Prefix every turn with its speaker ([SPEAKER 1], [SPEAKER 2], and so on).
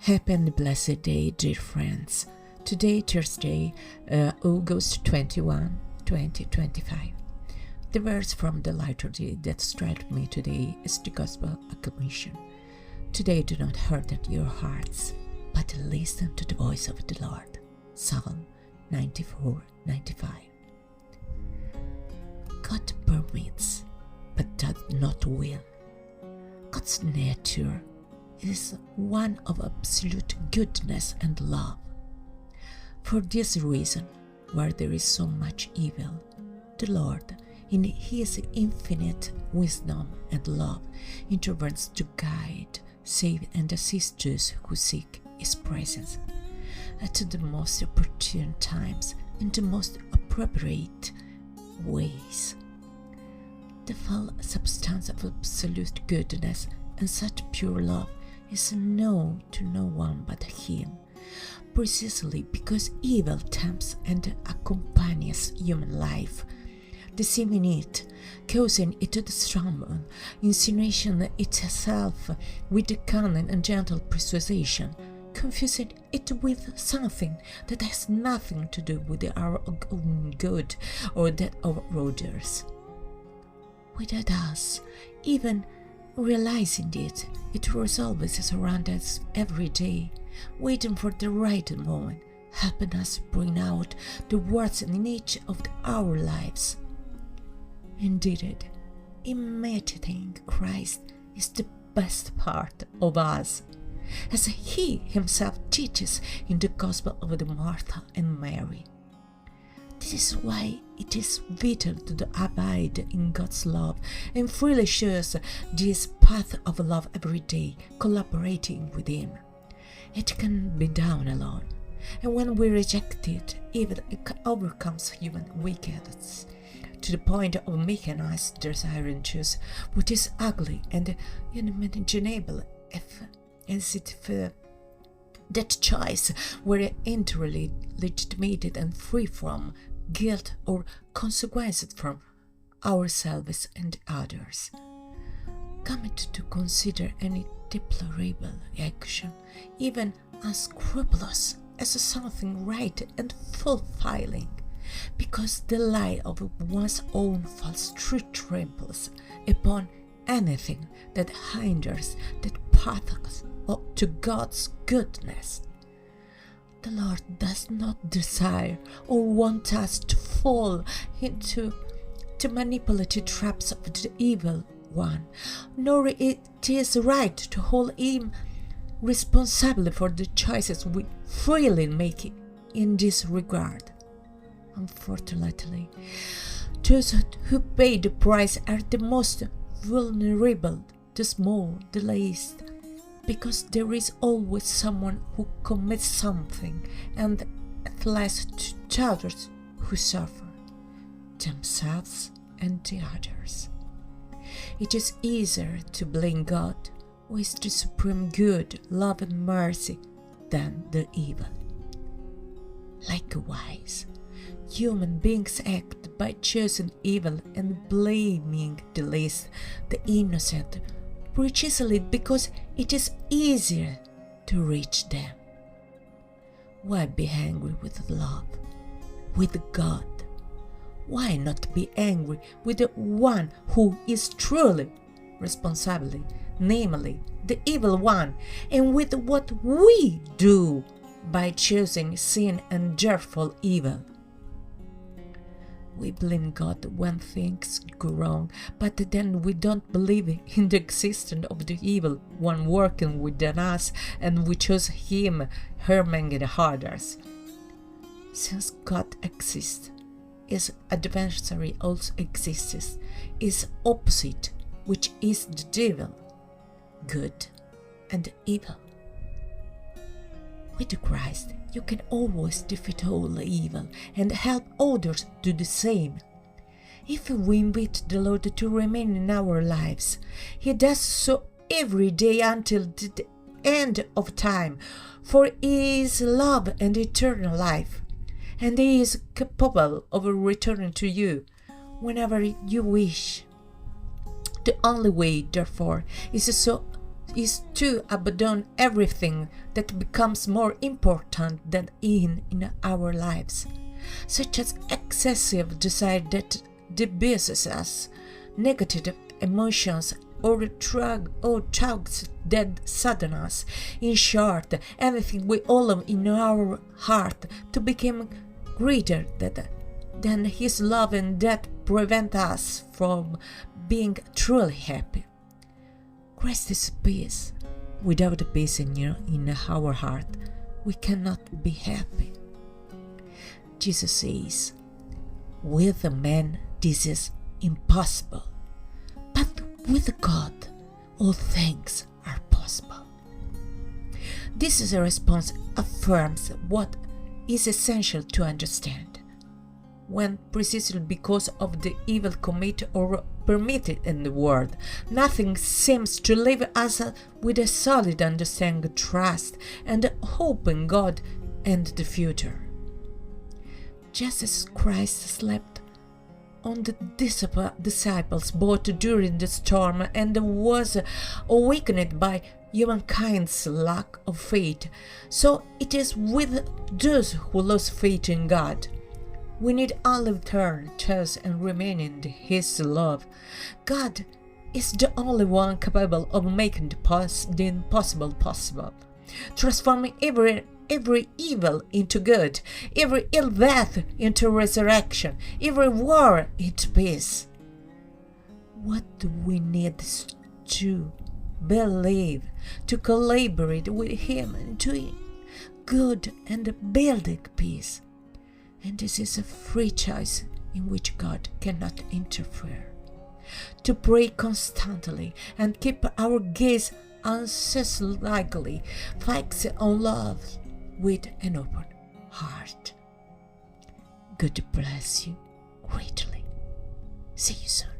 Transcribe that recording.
[SPEAKER 1] Happy and blessed day, dear friends. Today, Thursday, August 21, 2025. The verse from the liturgy that struck me today is the Gospel acclamation. Today do not harden your hearts, but listen to the voice of the Lord. Psalm 94:95. God permits, but does not will. God's nature is one of absolute goodness and love. For this reason, where there is so much evil, the Lord, in His infinite wisdom and love, intervenes to guide, save, and assist those who seek His presence at the most opportune times, in the most appropriate ways. The full substance of absolute goodness and such pure love is known to no one but Him, precisely because evil tempts and accompanies human life, deceiving it, causing it to stumble, insinuation itself with cunning and gentle persuasion, confusing it with something that has nothing to do with our own good or that of others. Without us even realizing it, it resolves around us every day, waiting for the right moment, helping us bring out the worst in each of our lives. Indeed, imitating Christ is the best part of us, as He Himself teaches in the Gospel of the Martha and Mary. This is why it is vital to abide in God's love and freely choose this path of love every day, collaborating with Him. It can be done alone, and when we reject it, even it overcomes human wickedness, to the point of making us desire and choose what is ugly and unimaginable as if that choice were entirely legitimated and free from guilt or consequences from ourselves and others. Coming to consider any deplorable action, even unscrupulous, as something right and fulfilling, because the lie of one's own false truth tramples upon anything that hinders that path to God's goodness. The Lord does not desire or want us to fall into the manipulative traps of the evil one, nor it is right to hold Him responsible for the choices we freely make in this regard. Unfortunately, those who pay the price are the most vulnerable, the small, the least, because there is always someone who commits something, and at last to others who suffer, themselves and the others. It is easier to blame God, who is the supreme good, love and mercy, than the evil. Likewise, human beings act by choosing evil and blaming the least, the innocent, precisely because it is easier to reach them. Why be angry with love, with God? Why not be angry with the one who is truly responsible, namely the evil one, and with what we do by choosing sin and therefore evil? We blame God when things go wrong, but then we don't believe in the existence of the evil one working within us, and we choose him harming the others. Since God exists, His adversary also exists, His opposite, which is the devil, good and evil. With Christ, you can always defeat all evil and help others do the same. If we invite the Lord to remain in our lives, He does so every day until the end of time, for He is love and eternal life, and He is capable of returning to you whenever you wish. The only way, therefore, is is to abandon everything that becomes more important than in our lives, such as excessive desire that debases us, negative emotions, or thoughts that sadden us. In short, everything we allow in our heart to become greater than His love, and that prevent us from being truly happy. Christ is peace. Without the peace in our heart, we cannot be happy. Jesus says, with a man this is impossible, but with God all things are possible. This is a response affirms what is essential to understand. When precisely because of the evil committed or permitted in the world, nothing seems to leave us with a solid understanding, trust, and hope in God and the future. Just as Christ slept on the disciples' boat during the storm and was awakened by humankind's lack of faith, so it is with those who lose faith in God. We need only turn, trust, and remain in His love. God is the only one capable of making the impossible possible, transforming every evil into good, every ill death into resurrection, every war into peace. What do we need to believe, to collaborate with Him and doing good and building peace? And this is a free choice in which God cannot interfere. To pray constantly and keep our gaze unceasingly fixed on love with an open heart. God bless you greatly. See you soon.